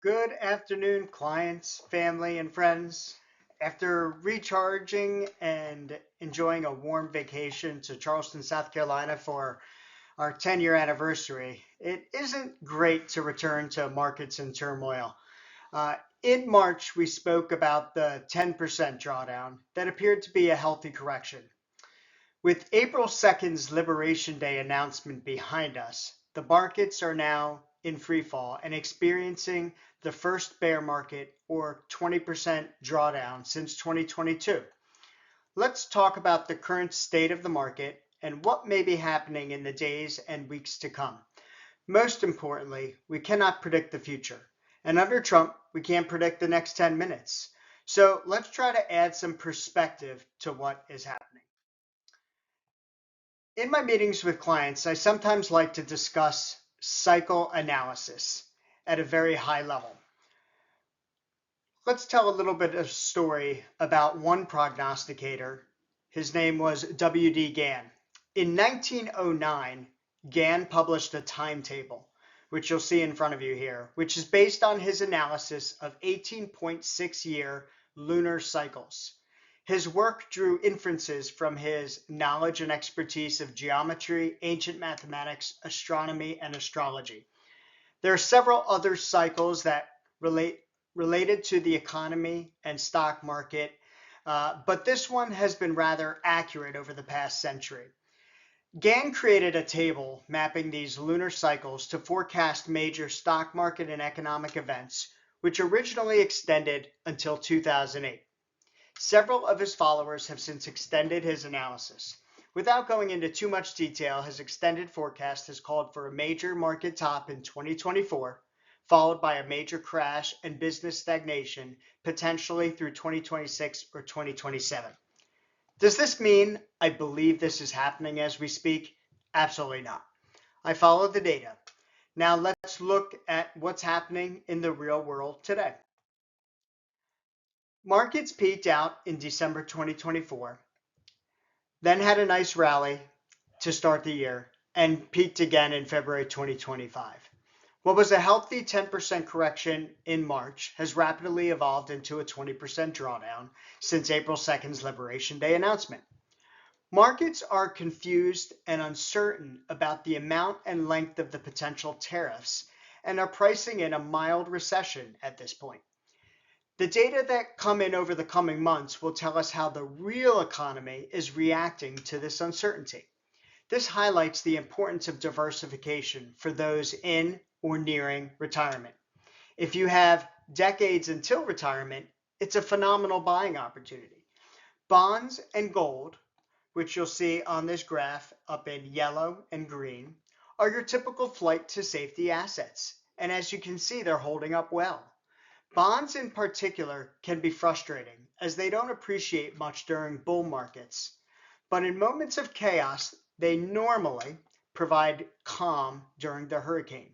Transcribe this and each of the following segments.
Good afternoon, clients, family, and friends. After recharging and enjoying a warm vacation to Charleston, South Carolina for our 10-year anniversary, it isn't great to return to markets in turmoil. In March, we spoke about the 10% drawdown that appeared to be a healthy correction. With April 2nd's Liberation Day announcement behind us, the markets are now in free fall and experiencing the first bear market or 20% drawdown since 2022. Let's talk about the current state of the market and what may be happening in the days and weeks to come. Most importantly, we cannot predict the future. And under Trump, we can't predict the next 10 minutes. So let's try to add some perspective to what is happening. In my meetings with clients, I sometimes like to discuss cycle analysis at a very high level. Let's tell a little bit of story about one prognosticator. His name was W.D. Gann. In 1909, Gann published a timetable, which you'll see in front of you here, which is based on his analysis of 18.6-year lunar cycles. His work drew inferences from his knowledge and expertise of geometry, ancient mathematics, astronomy, and astrology. There are several other cycles that related to the economy and stock market, but this one has been rather accurate over the past century. Gann created a table mapping these lunar cycles to forecast major stock market and economic events, which originally extended until 2008. Several of his followers have since extended his analysis. Without going into too much detail, his extended forecast has called for a major market top in 2024, followed by a major crash and business stagnation, potentially through 2026 or 2027. Does this mean I believe this is happening as we speak? Absolutely not. I follow the data. Now let's look at what's happening in the real world today. Markets peaked out in December 2024, then had a nice rally to start the year and peaked again in February 2025. What was a healthy 10% correction in March has rapidly evolved into a 20% drawdown since April 2nd's Liberation Day announcement. Markets are confused and uncertain about the amount and length of the potential tariffs and are pricing in a mild recession at this point. The data that come in over the coming months will tell us how the real economy is reacting to this uncertainty. This highlights the importance of diversification for those in or nearing retirement. If you have decades until retirement, it's a phenomenal buying opportunity. Bonds and gold, which you'll see on this graph up in yellow and green, are your typical flight to safety assets. And as you can see, they're holding up well. Bonds in particular can be frustrating as they don't appreciate much during bull markets, but in moments of chaos, they normally provide calm during the hurricane.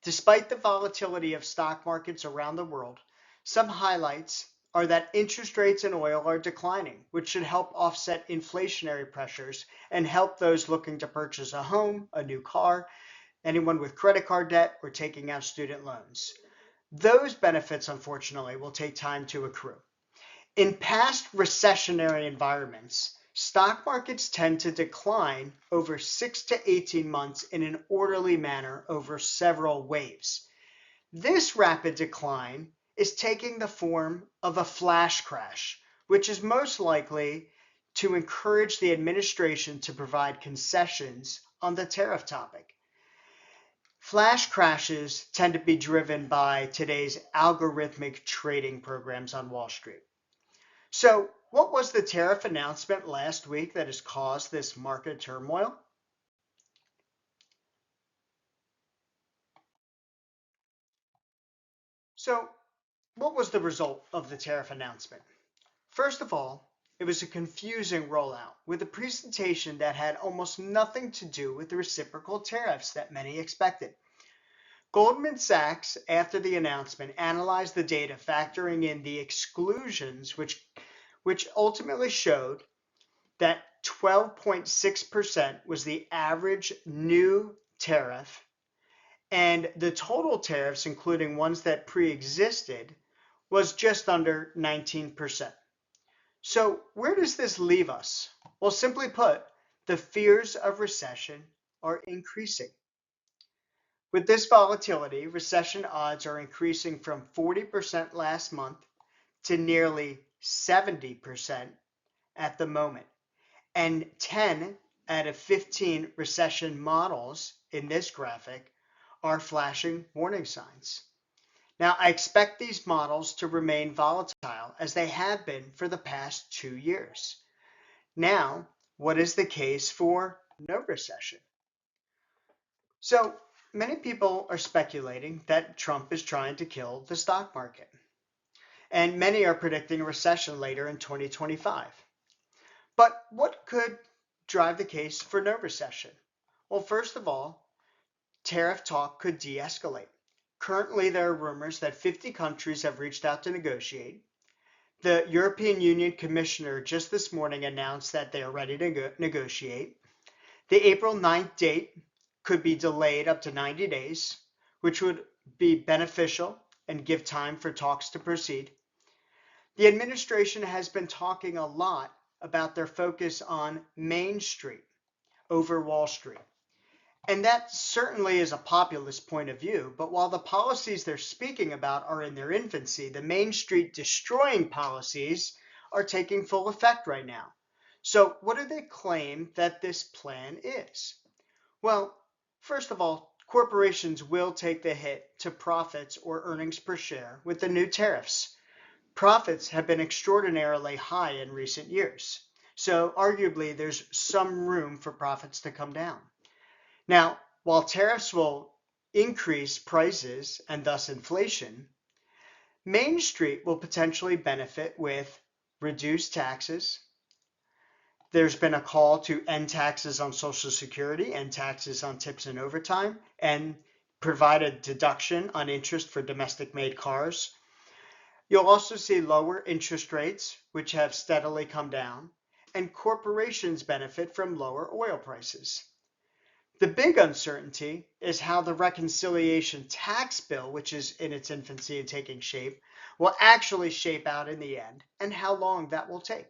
Despite the volatility of stock markets around the world, some highlights are that interest rates and oil are declining, which should help offset inflationary pressures and help those looking to purchase a home, a new car, anyone with credit card debt, or taking out student loans. Those benefits, unfortunately, will take time to accrue. In past recessionary environments, stock markets tend to decline over 6 to 18 months in an orderly manner over several waves. This rapid decline is taking the form of a flash crash, which is most likely to encourage the administration to provide concessions on the tariff topic. Flash crashes tend to be driven by today's algorithmic trading programs on Wall Street. So, what was the tariff announcement last week that has caused this market turmoil? So, what was the result of the tariff announcement? First of all, it was a confusing rollout with a presentation that had almost nothing to do with the reciprocal tariffs that many expected. Goldman Sachs, after the announcement, analyzed the data factoring in the exclusions, which ultimately showed that 12.6% was the average new tariff And the total tariffs, including ones that pre-existed, was just under 19%. So where does this leave us? Well, simply put, the fears of recession are increasing. With this volatility, recession odds are increasing from 40% last month to nearly 70% at the moment. And 10 out of 15 recession models in this graphic are flashing warning signs. Now, I expect these models to remain volatile as they have been for the past 2 years. Now, what is the case for no recession? So, many people are speculating that Trump is trying to kill the stock market. And many are predicting a recession later in 2025. But what could drive the case for no recession? Well, first of all, tariff talk could de-escalate. Currently, there are rumors that 50 countries have reached out to negotiate. The European Union Commissioner just this morning announced that they are ready to negotiate. The April 9th date could be delayed up to 90 days, which would be beneficial and give time for talks to proceed. The administration has been talking a lot about their focus on Main Street over Wall Street. And that certainly is a populist point of view, but while the policies they're speaking about are in their infancy, the Main Street destroying policies are taking full effect right now. So what do they claim that this plan is? Well, first of all, corporations will take the hit to profits or earnings per share with the new tariffs. Profits have been extraordinarily high in recent years, so arguably there's some room for profits to come down. Now, while tariffs will increase prices and thus inflation, Main Street will potentially benefit with reduced taxes. There's been a call to end taxes on Social Security, end taxes on tips and overtime, and provide a deduction on interest for domestic-made cars. You'll also see lower interest rates, which have steadily come down, and corporations benefit from lower oil prices. The big uncertainty is how the reconciliation tax bill, which is in its infancy and taking shape, will actually shape out in the end and how long that will take.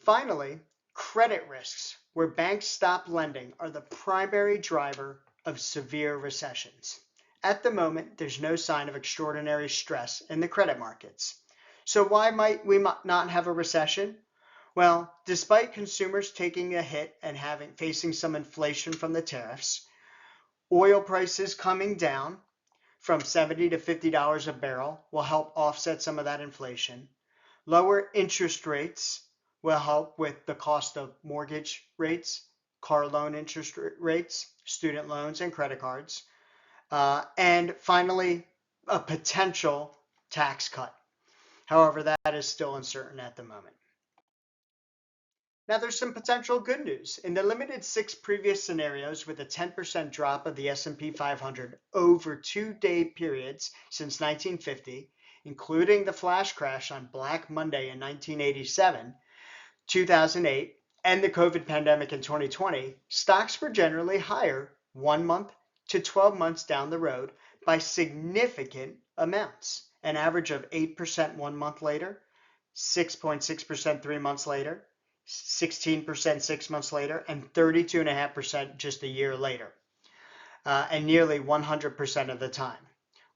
Finally, credit risks, where banks stop lending, are the primary driver of severe recessions. At the moment, there's no sign of extraordinary stress in the credit markets. So why might we not have a recession? Well, despite consumers taking a hit and facing some inflation from the tariffs, oil prices coming down from $70 to $50 a barrel will help offset some of that inflation. Lower interest rates will help with the cost of mortgage rates, car loan interest rates, student loans, and credit cards. And finally, a potential tax cut. However, that is still uncertain at the moment. Now, there's some potential good news. In the limited 6 previous scenarios with a 10% drop of the S&P 500 over 2-day periods since 1950, including the flash crash on Black Monday in 1987, 2008, and the COVID pandemic in 2020, stocks were generally higher 1 month to 12 months down the road by significant amounts. An average of 8% 1 month later, 6.6% 3 months later, 16% 6 months later, and 32.5% just a year later, and nearly 100% of the time.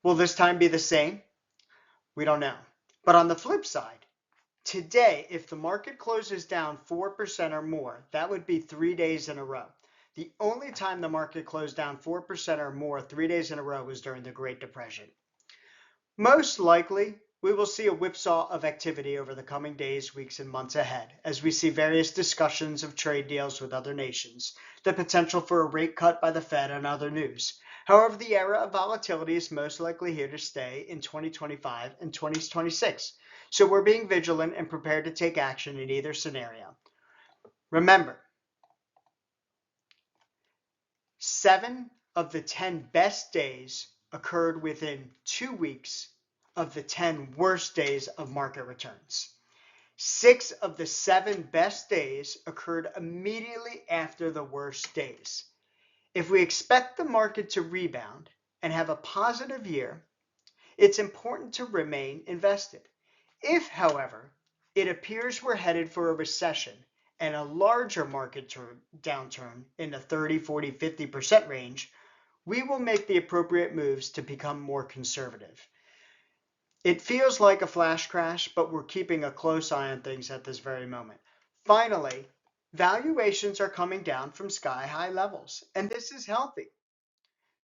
Will this time be the same? We don't know. But on the flip side, today, if the market closes down 4% or more, that would be 3 days in a row. The only time the market closed down 4% or more 3 days in a row was during the Great Depression. Most likely, we will see a whipsaw of activity over the coming days, weeks, and months ahead as we see various discussions of trade deals with other nations, the potential for a rate cut by the Fed, and other news. However, the era of volatility is most likely here to stay in 2025 and 2026. So we're being vigilant and prepared to take action in either scenario. Remember, 7 of the 10 best days occurred within 2 weeks of the 10 worst days of market returns. 6 of the 7 best days occurred immediately after the worst days. If we expect the market to rebound and have a positive year, it's important to remain invested. If, however, it appears we're headed for a recession and a larger market downturn in the 30, 40, 50% range, we will make the appropriate moves to become more conservative. It feels like a flash crash, but we're keeping a close eye on things at this very moment. Finally, valuations are coming down from sky-high levels, and this is healthy.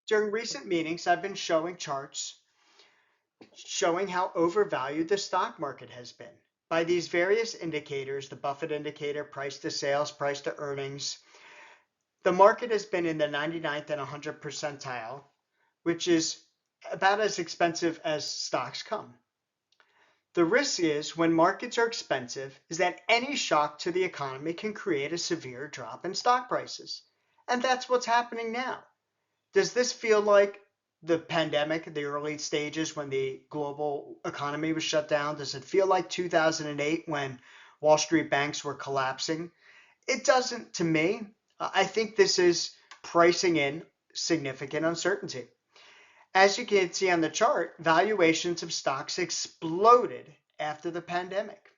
During recent meetings, I've been showing charts showing how overvalued the stock market has been. By these various indicators, the Buffett indicator, price to sales, price to earnings, the market has been in the 99th and 100th percentile, which is about as expensive as stocks come. The risk is when markets are expensive is that any shock to the economy can create a severe drop in stock prices. And that's what's happening now. Does this feel like the pandemic, the early stages when the global economy was shut down? Does it feel like 2008 when Wall Street banks were collapsing? It doesn't to me. I think this is pricing in significant uncertainty. As you can see on the chart, valuations of stocks exploded after the pandemic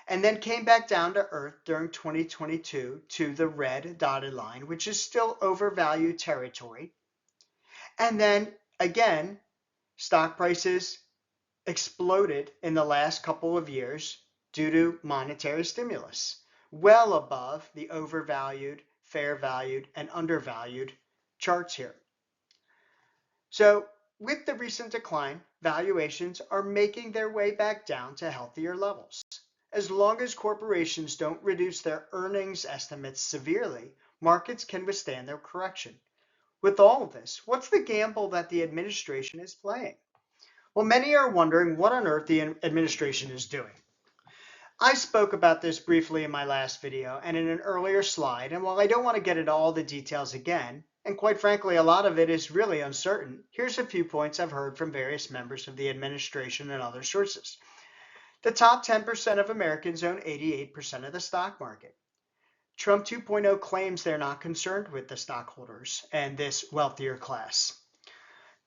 and then came back down to earth during 2022 to the red dotted line, which is still overvalued territory. And then again, stock prices exploded in the last couple of years due to monetary stimulus, well above the overvalued, fair valued, and undervalued charts here. So with the recent decline, valuations are making their way back down to healthier levels. As long as corporations don't reduce their earnings estimates severely, markets can withstand their correction. With all of this, what's the gamble that the administration is playing? Well, many are wondering what on earth the administration is doing. I spoke about this briefly in my last video and in an earlier slide, and while I don't want to get into all the details again, and quite frankly, a lot of it is really uncertain, here's a few points I've heard from various members of the administration and other sources. The top 10% of Americans own 88% of the stock market. Trump 2.0 claims they're not concerned with the stockholders and this wealthier class.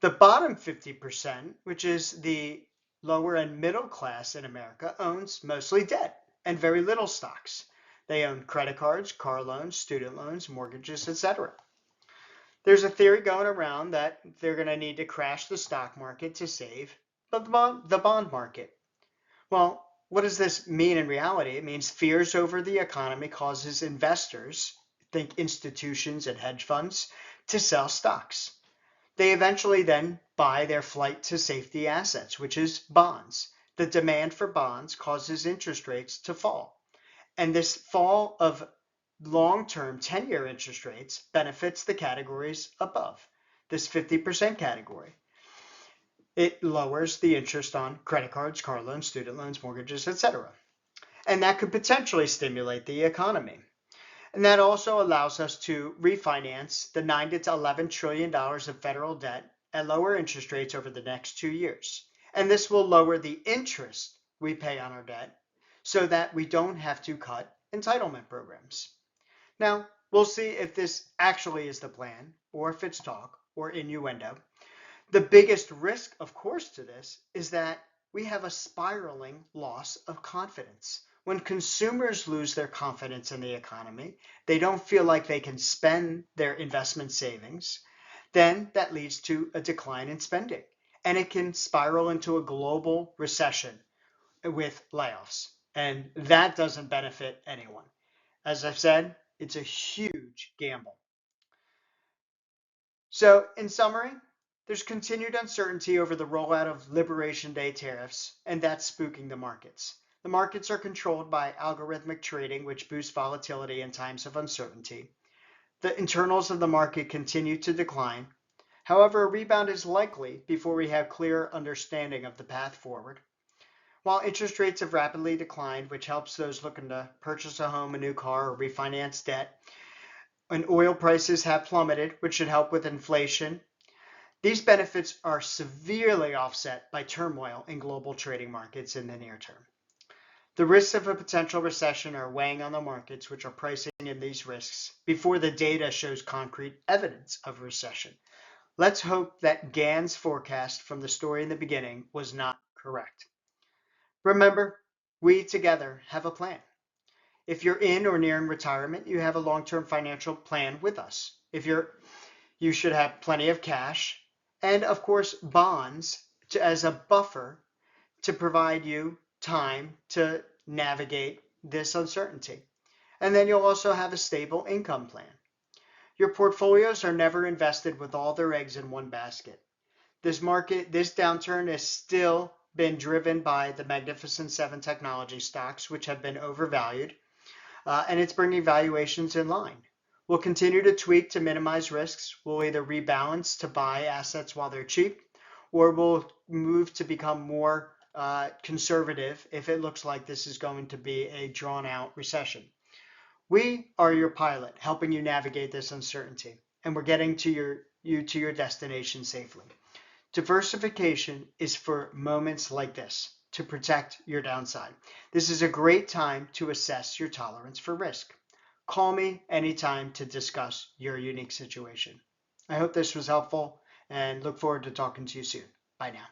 The bottom 50%, which is the lower and middle class in America, owns mostly debt and very little stocks. They own credit cards, car loans, student loans, mortgages, etc. There's a theory going around that they're going to need to crash the stock market to save the bond market. Well, what does this mean in reality? It means fears over the economy causes investors, think institutions and hedge funds, to sell stocks. They eventually then buy their flight to safety assets, which is bonds. The demand for bonds causes interest rates to fall. And this fall of long-term 10-year interest rates benefits the categories above, this 50% category. It lowers the interest on credit cards, car loans, student loans, mortgages, etc. And that could potentially stimulate the economy. And that also allows us to refinance the $9 to $11 trillion of federal debt at lower interest rates over the next 2 years. And this will lower the interest we pay on our debt so that we don't have to cut entitlement programs. Now, we'll see if this actually is the plan or if it's talk or innuendo. The biggest risk, of course, to this is that we have a spiraling loss of confidence. When consumers lose their confidence in the economy, they don't feel like they can spend their investment savings, then that leads to a decline in spending. And it can spiral into a global recession with layoffs. And that doesn't benefit anyone. As I've said, it's a huge gamble. So in summary, there's continued uncertainty over the rollout of Liberation Day tariffs, and that's spooking the markets. The markets are controlled by algorithmic trading, which boosts volatility in times of uncertainty. The internals of the market continue to decline. However, a rebound is likely before we have clear understanding of the path forward. While interest rates have rapidly declined, which helps those looking to purchase a home, a new car, or refinance debt, and oil prices have plummeted, which should help with inflation, these benefits are severely offset by turmoil in global trading markets in the near term. The risks of a potential recession are weighing on the markets, which are pricing in these risks before the data shows concrete evidence of recession. Let's hope that Gann's forecast from the story in the beginning was not correct. Remember, we together have a plan. If you're in or nearing retirement, you have a long-term financial plan with us. You should have plenty of cash and, of course, bonds as a buffer to provide you time to navigate this uncertainty. And then you'll also have a stable income plan. Your portfolios are never invested with all their eggs in one basket. This downturn has still been driven by the Magnificent Seven technology stocks, which have been overvalued, and it's bringing valuations in line. We'll continue to tweak to minimize risks. We'll either rebalance to buy assets while they're cheap, or we'll move to become more conservative if it looks like this is going to be a drawn out recession. We are your pilot, helping you navigate this uncertainty, and we're getting you to your destination safely. Diversification is for moments like this, to protect your downside. This is a great time to assess your tolerance for risk. Call me anytime to discuss your unique situation. I hope this was helpful and look forward to talking to you soon. Bye now.